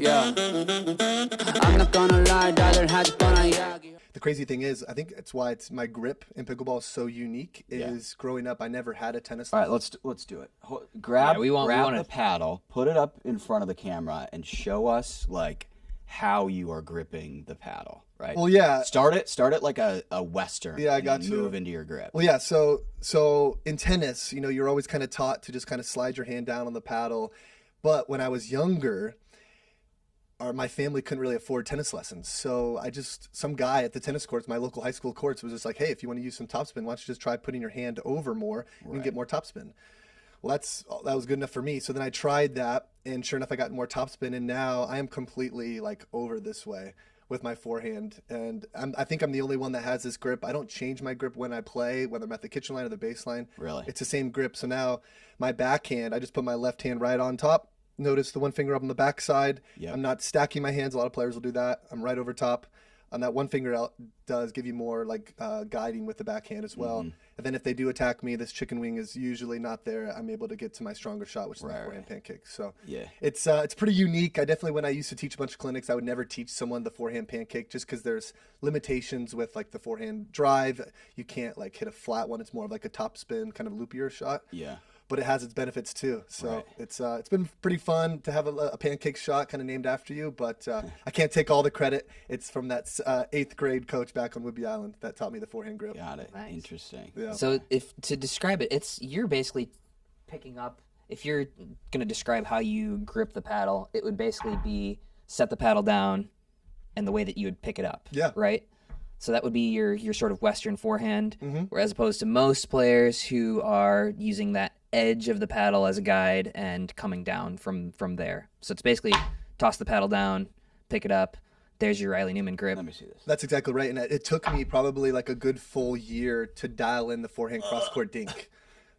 Yeah. I'm not gonna lie, 다들 하지 뻔한 이야기. The crazy thing is, I think it's why it's my grip in pickleball is so unique. Is growing up, I never had a tennis. All right, let's do it. Grab we want the paddle, put it up in front of the camera, and show us like how you are gripping the paddle. Right. Well, yeah. Start it like a Western. Yeah, I got you. Move into your grip. Well, yeah. So in tennis, you're always kind of taught to just kind of slide your hand down on the paddle. But when I was younger, my family couldn't really afford tennis lessons. So some guy at the tennis courts, my local high school courts, was just like, hey, if you want to use some topspin, why don't you just try putting your hand over more and get more topspin? Well, that was good enough for me. So then I tried that, and sure enough, I got more topspin, and now I am completely like over this way with my forehand. And I think I'm the only one that has this grip. I don't change my grip when I play, whether I'm at the kitchen line or the baseline. Really? It's the same grip. So now my backhand, I just put my left hand right on top. Notice the one finger up on the back side. Yep. I'm not stacking my hands. A lot of players will do that. I'm right over top. On that one finger out does give you more like guiding with the backhand as well. And then if they do attack me, this chicken wing is usually not there. I'm able to get to my stronger shot, which is the forehand pancake. So it's pretty unique. When I used to teach a bunch of clinics, I would never teach someone the forehand pancake just because there's limitations with like the forehand drive. You can't like hit a flat one. It's more of like a top spin kind of loopier shot. Yeah. But it has its benefits too. So it's been pretty fun to have a pancake shot kind of named after you. But I can't take all the credit. It's from that 8th grade coach back on Whidbey Island that taught me the forehand grip. Got it. Nice. Interesting. Yeah. So if to describe it, you're basically picking up. If you're going to describe how you grip the paddle, it would basically be set the paddle down, and the way that you would pick it up. Yeah. Right. So that would be your sort of Western forehand, whereas opposed to most players who are using that edge of the paddle as a guide and coming down from there. So it's basically toss the paddle down, pick it up. There's your Riley Newman grip. Let me see this. That's exactly right. And it took me probably like a good full year to dial in the forehand cross-court dink.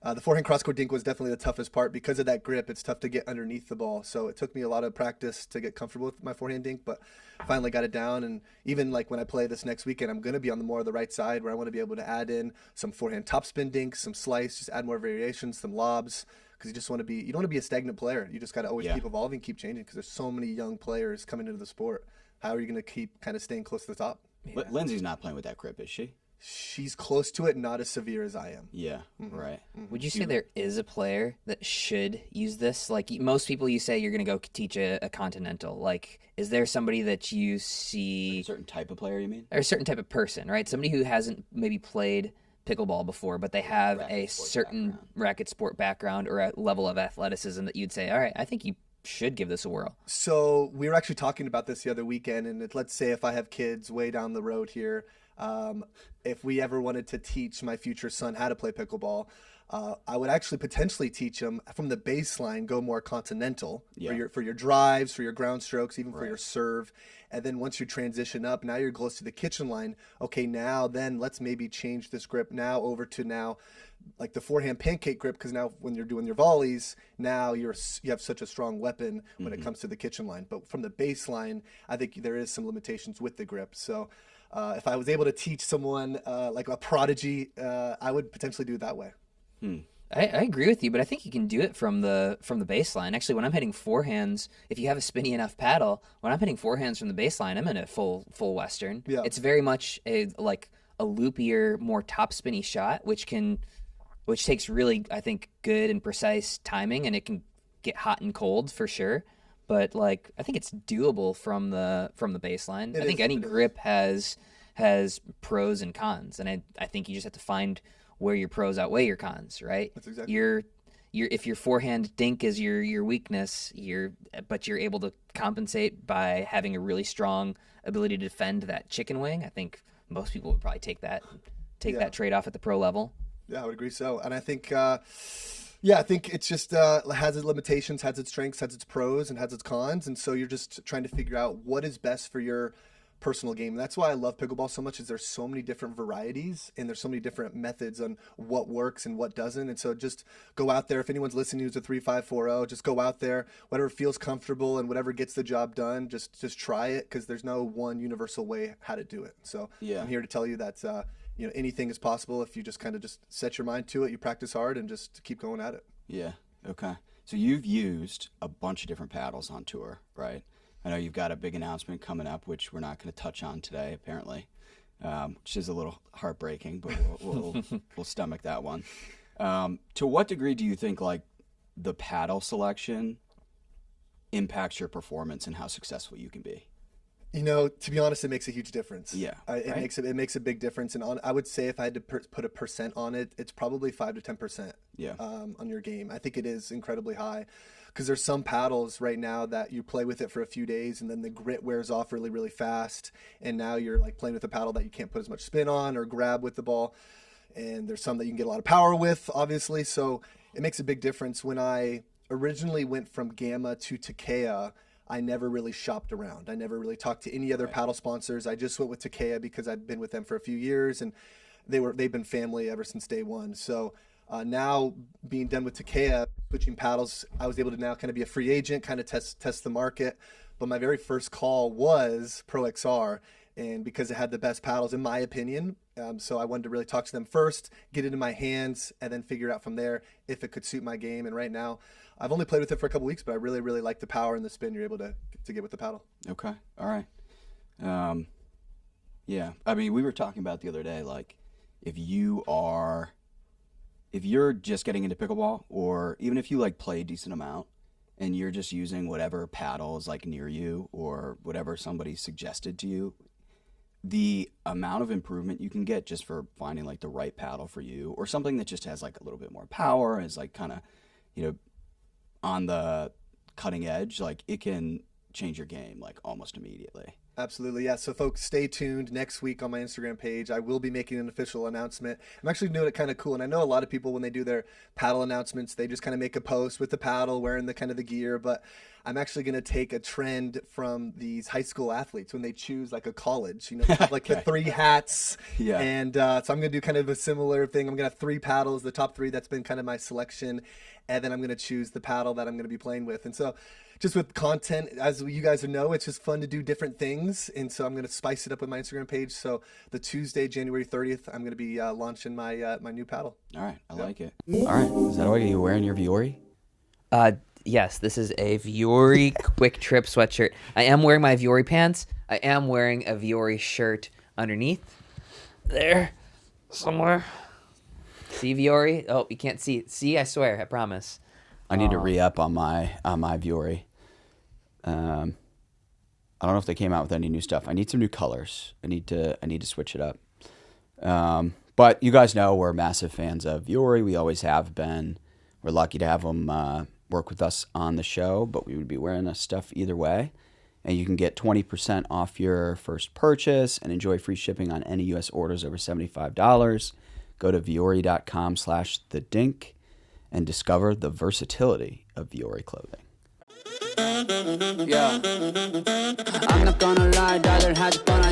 The forehand cross-court dink was definitely the toughest part. Because of that grip, it's tough to get underneath the ball. So it took me a lot of practice to get comfortable with my forehand dink, but finally got it down. And even like when I play this next weekend, I'm going to be on the more of the right side where I want to be able to add in some forehand topspin dinks, some slice, just add more variations, some lobs. Because you don't want to be a stagnant player. You just got to always keep evolving, keep changing, because there's so many young players coming into the sport. How are you going to keep kind of staying close to the top? Yeah. Lindsay's not playing with that grip, is she? She's close to it, not as severe as I am. Yeah, right. Would you say there is a player that should use this? Like most people, you say you're going to go teach a continental. Like, is there somebody that you see? A certain type of player, you mean? Or a certain type of person, right? Somebody who hasn't maybe played pickleball before, but they have a certain racket sport background or a level of athleticism that you'd say, all right, I think you should give this a whirl. So we were actually talking about this the other weekend, and let's say if I have kids way down the road here, if we ever wanted to teach my future son how to play pickleball, I would actually potentially teach him from the baseline, go more continental for your drives, for your ground strokes, even for your serve. And then once you transition up, now you're close to the kitchen line. Okay, now then let's maybe change this grip now over to now like the forehand pancake grip, because now when you're doing your volleys, now you have such a strong weapon when it comes to the kitchen line. But from the baseline, I think there is some limitations with the grip. So if I was able to teach someone like a prodigy, I would potentially do it that way. I agree with you, but I think you can do it from the baseline. Actually, when I'm hitting forehands, if you have a spinny enough paddle, when I'm hitting forehands from the baseline, I'm in a full Western. Yeah. It's very much a loopier, more top spinny shot, which takes really, I think, good and precise timing, and it can get hot and cold for sure. But like, I think it's doable from the baseline. I think any grip has pros and cons, and I think you just have to find where your pros outweigh your cons, right? That's exactly. If your forehand dink is your weakness, but you're able to compensate by having a really strong ability to defend that chicken wing. I think most people would probably take that trade off at the pro level. Yeah, I would agree so. And I think, I think it's just has its limitations, has its strengths, has its pros, and has its cons. And so you're just trying to figure out what is best for your personal game. And that's why I love pickleball so much, is there's so many different varieties and there's so many different methods on what works and what doesn't. And so just go out there. If anyone's listening who's a 3-5-4-0, just go out there, whatever feels comfortable and whatever gets the job done, just try it, because there's no one universal way how to do it. So I'm here to tell you that anything is possible if you just kind of just set your mind to it, you practice hard, and just keep going at it. Yeah. Okay. So you've used a bunch of different paddles on tour, right? I know you've got a big announcement coming up, which we're not going to touch on today, apparently, which is a little heartbreaking, but we'll stomach that one. To what degree do you think like the paddle selection impacts your performance and how successful you can be? To be honest, it makes a huge difference. Yeah, It right? makes a big difference, and I would say if I had to put a percent on it, it's probably 5 to 10%. Yeah. On your game, I think it is incredibly high, because there's some paddles right now that you play with it for a few days, and then the grit wears off really, really fast, and now you're like playing with a paddle that you can't put as much spin on or grab with the ball, and there's some that you can get a lot of power with, obviously. So it makes a big difference. When I originally went from Gamma to Takea, I never really shopped around. I never really talked to any other paddle sponsors. I just went with Takea because I've been with them for a few years, and they've been family ever since day one. So now being done with Takea, switching paddles, I was able to now kind of be a free agent, kind of test the market. But my very first call was Pro XR, and because it had the best paddles in my opinion. So I wanted to really talk to them first, get it in my hands, and then figure out from there if it could suit my game. And right now, I've only played with it for a couple weeks, but I really, really like the power and the spin you're able to get with the paddle. Okay. All right. Yeah. I mean, we were talking about the other day, like if you're just getting into pickleball, or even if you like play a decent amount and you're just using whatever paddle is like near you or whatever somebody suggested to you, the amount of improvement you can get just for finding like the right paddle for you, or something that just has like a little bit more power, is like kind of, on the cutting edge, like it can change your game like almost immediately. Absolutely, yeah. So folks, stay tuned. Next week on my Instagram page, I will be making an official announcement. I'm actually doing it kind of cool, and I know a lot of people, when they do their paddle announcements, they just kind of make a post with the paddle, wearing the kind of the gear, but I'm actually going to take a trend from these high school athletes when they choose like a college, like the 3 hats. Yeah. And so I'm going to do kind of a similar thing. I'm going to have 3 paddles, the top 3, that's been kind of my selection, and then I'm going to choose the paddle that I'm going to be playing with. And so just with content, as you guys know, it's just fun to do different things. And so I'm going to spice it up with my Instagram page. So the Tuesday, January 30th, I'm going to be launching my my new paddle. All right. I like it. All right. Is that why you're wearing your Viore? Yes, this is a Viore Quick Trip sweatshirt. I am wearing my Viore pants. I am wearing a Viore shirt underneath. There, somewhere. See Viore? Oh, you can't see it. See, I swear, I promise. I need to re-up on my Viore. I don't know if they came out with any new stuff. I need some new colors. I need to switch it up. But you guys know we're massive fans of Viore. We always have been. We're lucky to have them work with us on the show, but we would be wearing this stuff either way. And you can get 20% off your first purchase and enjoy free shipping on any U.S. orders over $75. Go to viore.com/thedink and discover the versatility of Viore clothing. Yeah. I'm not gonna lie, rather had fun,